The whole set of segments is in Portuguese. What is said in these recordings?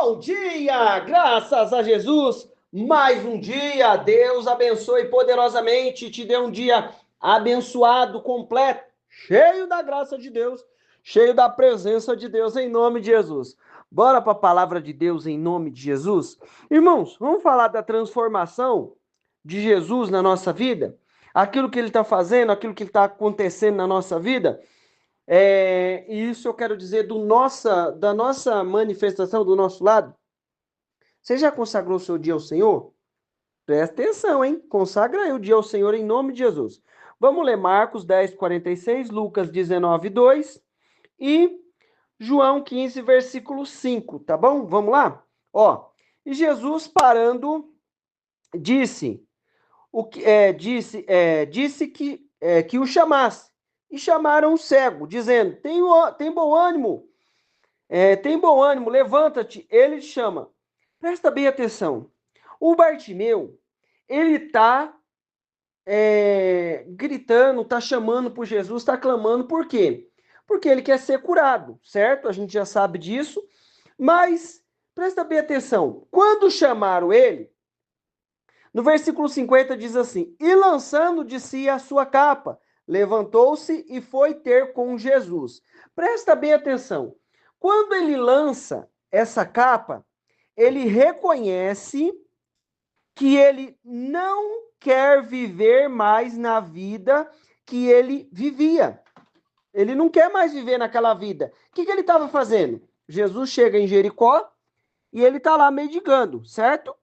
Bom dia, graças a Jesus, mais um dia, Deus abençoe poderosamente, te dê um dia abençoado, completo, cheio da graça de Deus, cheio da presença de Deus, em nome de Jesus. Bora para a palavra de Deus em nome de Jesus? Irmãos, vamos falar da transformação de Jesus na nossa vida? Aquilo que ele está fazendo, aquilo que está acontecendo na nossa vida? Isso eu quero dizer da nossa manifestação, do nosso lado. Você já consagrou o seu dia ao Senhor? Presta atenção, hein? Consagra aí o dia ao Senhor em nome de Jesus. Vamos ler Marcos 10:46, Lucas 19:2 e João 15, versículo 5, tá bom? Vamos lá? Ó, e Jesus parando, disse, disse que o chamasse. E chamaram o cego, dizendo, tem bom ânimo, tem bom ânimo, levanta-te, ele te chama. Presta bem atenção. O Bartimeu, ele está gritando, está chamando por Jesus, está clamando, por quê? Porque ele quer ser curado, certo? A gente já sabe disso, mas presta bem atenção. Quando chamaram ele, no versículo 50 diz assim, e lançando de si a sua capa, levantou-se e foi ter com Jesus. Presta bem atenção. Quando ele lança essa capa, ele reconhece que ele não quer viver mais na vida que ele vivia. Ele não quer mais viver naquela vida. O que ele estava fazendo? Jesus chega em Jericó e ele está lá mendigando, certo?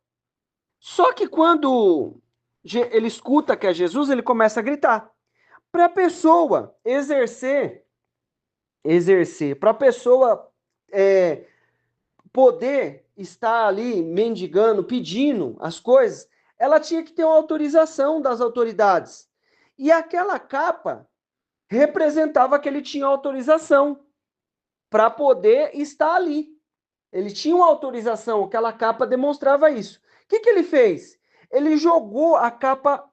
Só que quando ele escuta que é Jesus, ele começa a gritar. Para a pessoa para a pessoa poder estar ali mendigando, pedindo as coisas, ela tinha que ter uma autorização das autoridades. E aquela capa representava que ele tinha autorização para poder estar ali. Ele tinha uma autorização, aquela capa demonstrava isso. O que ele fez? Ele jogou a capa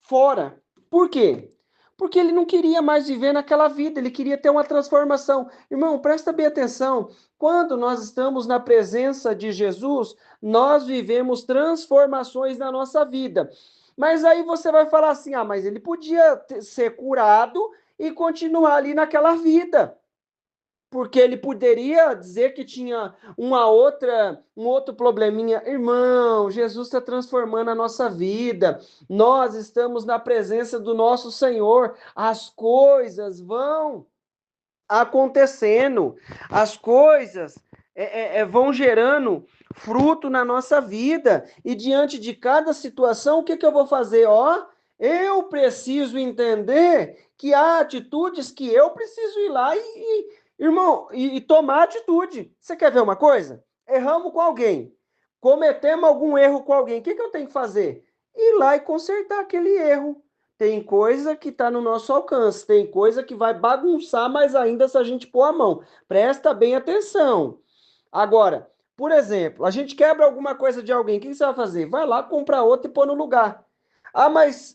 fora. Por quê? Porque ele não queria mais viver naquela vida, ele queria ter uma transformação. Irmão, presta bem atenção. Quando nós estamos na presença de Jesus, nós vivemos transformações na nossa vida. Mas aí você vai falar assim: ah, mas ele podia ser curado e continuar ali naquela vida. Porque ele poderia dizer que tinha um outro probleminha. Irmão, Jesus está transformando a nossa vida. Nós estamos na presença do nosso Senhor. As coisas vão acontecendo. As coisas vão gerando fruto na nossa vida. E diante de cada situação, o que eu vou fazer? Eu preciso entender que há atitudes que eu preciso ir lá irmão, e tomar atitude. Você quer ver uma coisa? Erramos com alguém, cometemos algum erro com alguém. O que eu tenho que fazer? Ir lá e consertar aquele erro. Tem coisa que está no nosso alcance, tem coisa que vai bagunçar mais ainda se a gente pôr a mão. Presta bem atenção. Agora, por exemplo, a gente quebra alguma coisa de alguém, o que você vai fazer? Vai lá comprar outra e pôr no lugar. Ah, mas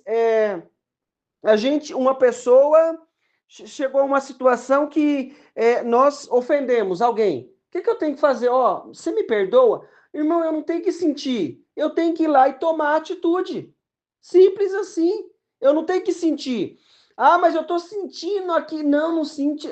uma pessoa chegou a uma situação que nós ofendemos alguém. O que eu tenho que fazer? Você me perdoa? Irmão, eu não tenho que sentir. Eu tenho que ir lá e tomar atitude. Simples assim. Eu não tenho que sentir. Ah, mas eu estou sentindo aqui. Não,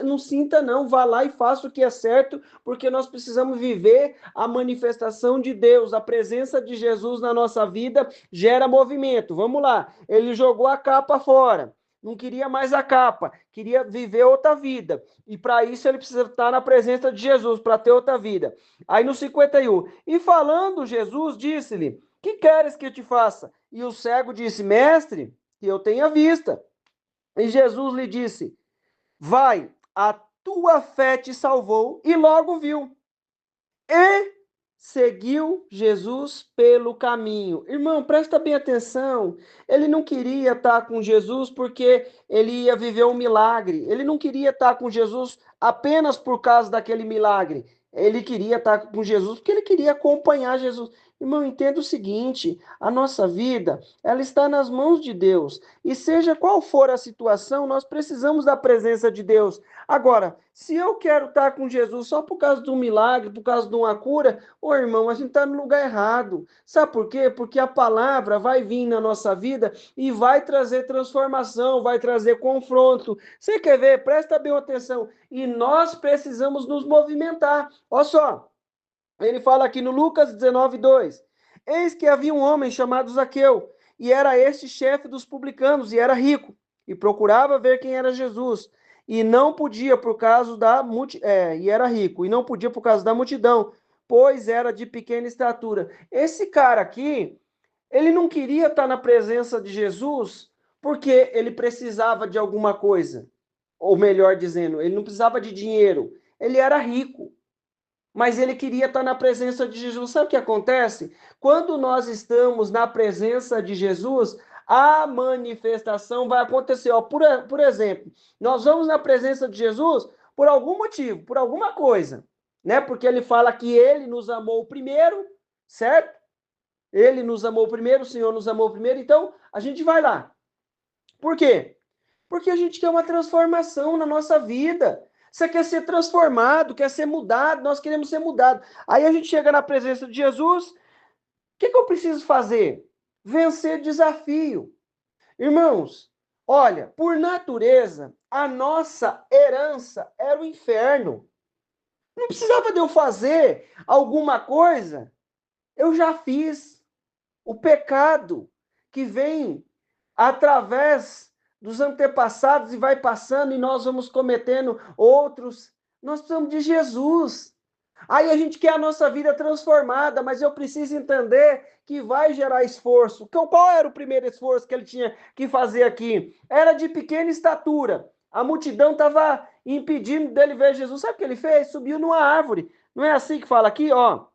não sinta não. Vá lá e faça o que é certo, porque nós precisamos viver a manifestação de Deus. A presença de Jesus na nossa vida gera movimento. Vamos lá. Ele jogou a capa fora. Não queria mais a capa, queria viver outra vida. E para isso ele precisa estar na presença de Jesus, para ter outra vida. Aí no 51, e falando Jesus, disse-lhe, que queres que eu te faça? E o cego disse, mestre, que eu tenha vista. E Jesus lhe disse, vai, a tua fé te salvou, e logo viu. E seguiu Jesus pelo caminho. Irmão, presta bem atenção. Ele não queria estar com Jesus porque ele ia viver um milagre. Ele não queria estar com Jesus apenas por causa daquele milagre. Ele queria estar com Jesus porque ele queria acompanhar Jesus. Irmão, entenda o seguinte, a nossa vida, ela está nas mãos de Deus. E seja qual for a situação, nós precisamos da presença de Deus. Agora, se eu quero estar com Jesus só por causa de um milagre, por causa de uma cura, ô irmão, a gente está no lugar errado. Sabe por quê? Porque a palavra vai vir na nossa vida e vai trazer transformação, vai trazer confronto. Você quer ver? Presta bem atenção. E nós precisamos nos movimentar. Olha só. Ele fala aqui no Lucas 19:2. Eis que havia um homem chamado Zaqueu, e era este chefe dos publicanos, e era rico, e procurava ver quem era Jesus, e não podia por causa da e era rico, e não podia por causa da multidão, pois era de pequena estatura. Esse cara aqui, ele não queria estar na presença de Jesus porque ele precisava de alguma coisa, ou melhor dizendo, ele não precisava de dinheiro, ele era rico, mas ele queria estar na presença de Jesus. Sabe o que acontece? Quando nós estamos na presença de Jesus, a manifestação vai acontecer. Ó, por exemplo, nós vamos na presença de Jesus por algum motivo, por alguma coisa, né? Porque ele fala que ele nos amou primeiro, certo? Ele nos amou primeiro, o Senhor nos amou primeiro, então a gente vai lá. Por quê? Porque a gente quer uma transformação na nossa vida. Você quer ser transformado, quer ser mudado, nós queremos ser mudados. Aí a gente chega na presença de Jesus, o que eu preciso fazer? Vencer desafio. Irmãos, olha, por natureza, a nossa herança era o inferno. Não precisava de eu fazer alguma coisa, eu já fiz. O pecado que vem através dos antepassados e vai passando e nós vamos cometendo outros. Nós precisamos de Jesus. Aí a gente quer a nossa vida transformada, mas eu preciso entender que vai gerar esforço. Então, qual era o primeiro esforço que ele tinha que fazer aqui? Era de pequena estatura. A multidão estava impedindo dele ver Jesus. Sabe o que ele fez? Subiu numa árvore. Não é assim que fala aqui, ó?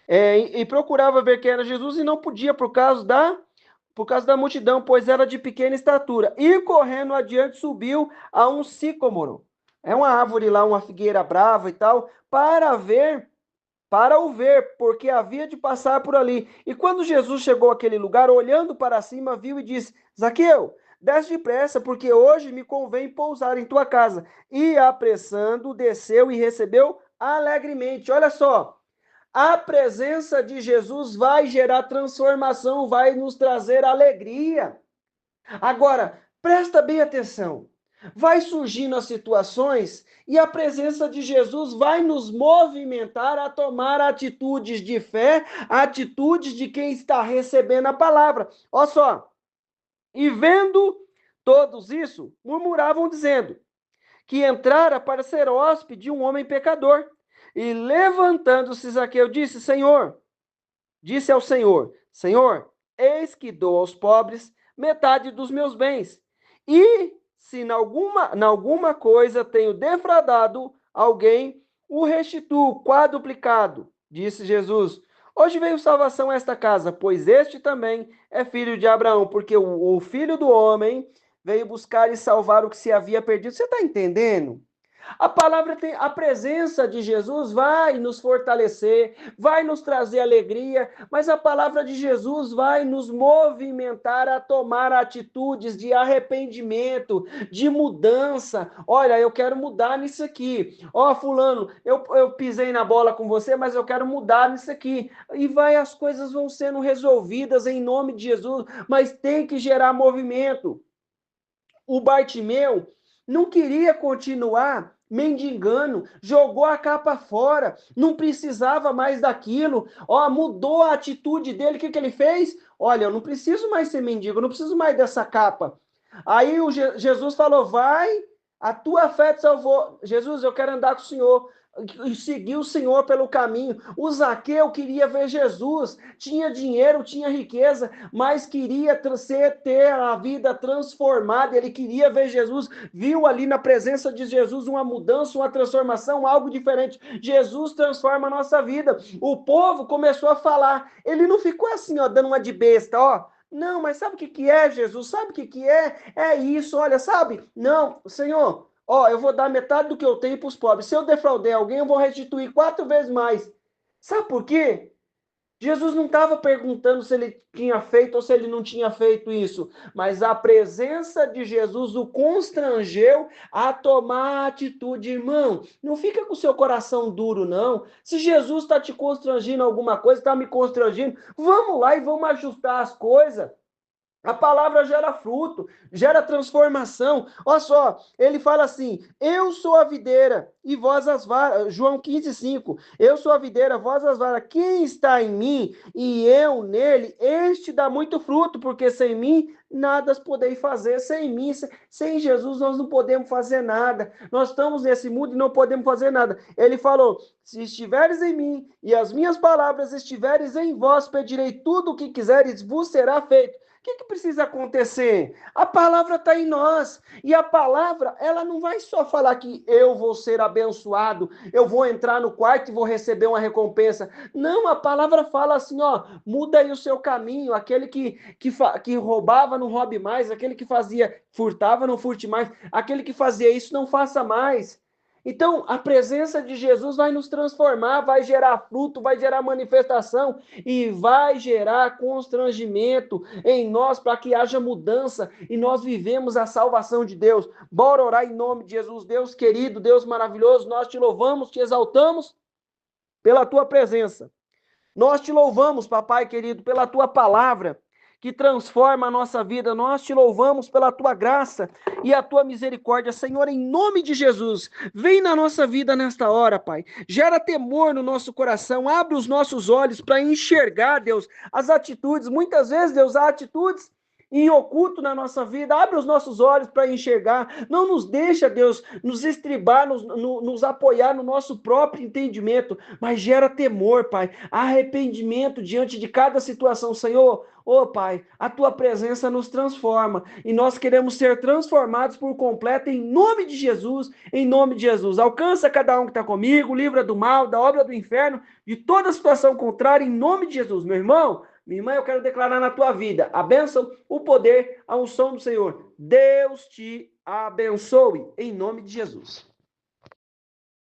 E procurava ver quem era Jesus e não podia por causa da multidão, pois era de pequena estatura. E correndo adiante subiu a um sicômoro. É uma árvore lá, uma figueira brava e tal, para o ver, porque havia de passar por ali. E quando Jesus chegou àquele lugar, olhando para cima, viu e disse: Zaqueu, desce depressa, porque hoje me convém pousar em tua casa. E apressando, desceu e recebeu alegremente. Olha só, a presença de Jesus vai gerar transformação, vai nos trazer alegria. Agora, presta bem atenção. Vai surgindo as situações e a presença de Jesus vai nos movimentar a tomar atitudes de fé, atitudes de quem está recebendo a palavra. Olha só. E vendo todos isso, murmuravam dizendo que entrara para ser hóspede de um homem pecador. E levantando-se Zaqueu, disse ao Senhor: Senhor, eis que dou aos pobres metade dos meus bens. E se em alguma coisa tenho defraudado alguém, o restituo quadruplicado. Disse Jesus: Hoje veio salvação a esta casa, pois este também é filho de Abraão, porque o filho do homem veio buscar e salvar o que se havia perdido. Você está entendendo? A palavra tem, a presença de Jesus vai nos fortalecer, vai nos trazer alegria, mas a palavra de Jesus vai nos movimentar a tomar atitudes de arrependimento, de mudança. Olha, eu quero mudar nisso aqui. Ó, fulano, eu pisei na bola com você, mas eu quero mudar nisso aqui. E as coisas vão sendo resolvidas em nome de Jesus, mas tem que gerar movimento. O Bartimeu não queria continuar mendigando, jogou a capa fora, não precisava mais daquilo, ó, mudou a atitude dele, o que ele fez? Olha, eu não preciso mais ser mendigo, eu não preciso mais dessa capa. Aí Jesus falou, vai, a tua fé te salvou. Jesus, eu quero andar com o Senhor. E seguir o Senhor pelo caminho. O Zaqueu queria ver Jesus, tinha dinheiro, tinha riqueza, mas queria ter a vida transformada, ele queria ver Jesus, viu ali na presença de Jesus uma mudança, uma transformação, algo diferente. Jesus transforma a nossa vida. O povo começou a falar, ele não ficou assim, ó, dando uma de besta, ó. Não, mas sabe o que é, Jesus? Sabe o que é? É isso, olha, sabe? Não, Senhor, ó, eu vou dar metade do que eu tenho para os pobres. Se eu defraudei alguém, eu vou restituir 4 vezes mais. Sabe por quê? Jesus não estava perguntando se ele tinha feito ou se ele não tinha feito isso, mas a presença de Jesus o constrangeu a tomar a atitude. Irmão, não fica com o seu coração duro, não. Se Jesus está te constrangendo alguma coisa, está me constrangendo, vamos lá e vamos ajustar as coisas. A palavra gera fruto, gera transformação. Olha só, ele fala assim: eu sou a videira e vós as varas. João 15:5. Eu sou a videira, vós as varas. Quem está em mim e eu nele, este dá muito fruto, porque sem mim nada podeis fazer. Sem mim, sem Jesus, nós não podemos fazer nada. Nós estamos nesse mundo e não podemos fazer nada. Ele falou: se estiveres em mim e as minhas palavras estiveres em vós, pedirei tudo o que quiseres, vos será feito. O que precisa acontecer? A palavra está em nós. E a palavra, ela não vai só falar que eu vou ser abençoado, eu vou entrar no quarto e vou receber uma recompensa. Não, a palavra fala assim, ó, muda aí o seu caminho. Aquele que roubava, não roube mais. Aquele que furtava, não furte mais. Aquele que fazia isso, não faça mais. Então, a presença de Jesus vai nos transformar, vai gerar fruto, vai gerar manifestação e vai gerar constrangimento em nós para que haja mudança e nós vivemos a salvação de Deus. Bora orar em nome de Jesus. Deus querido, Deus maravilhoso, nós te louvamos, te exaltamos pela tua presença. Nós te louvamos, papai querido, pela tua palavra que transforma a nossa vida. Nós te louvamos pela tua graça e a tua misericórdia. Senhor, em nome de Jesus, vem na nossa vida nesta hora, Pai. Gera temor no nosso coração, abre os nossos olhos para enxergar, Deus, as atitudes. Muitas vezes, Deus, há atitudes em oculto na nossa vida, abre os nossos olhos para enxergar, não nos deixa, Deus, nos estribar, nos apoiar no nosso próprio entendimento, mas gera temor, Pai, arrependimento diante de cada situação, Senhor. Ô Pai, a tua presença nos transforma e nós queremos ser transformados por completo em nome de Jesus, em nome de Jesus. Alcança cada um que está comigo, livra do mal, da obra do inferno, de toda situação contrária, em nome de Jesus. Meu irmão, minha irmã, eu quero declarar na tua vida a bênção, o poder, a unção do Senhor. Deus te abençoe, em nome de Jesus.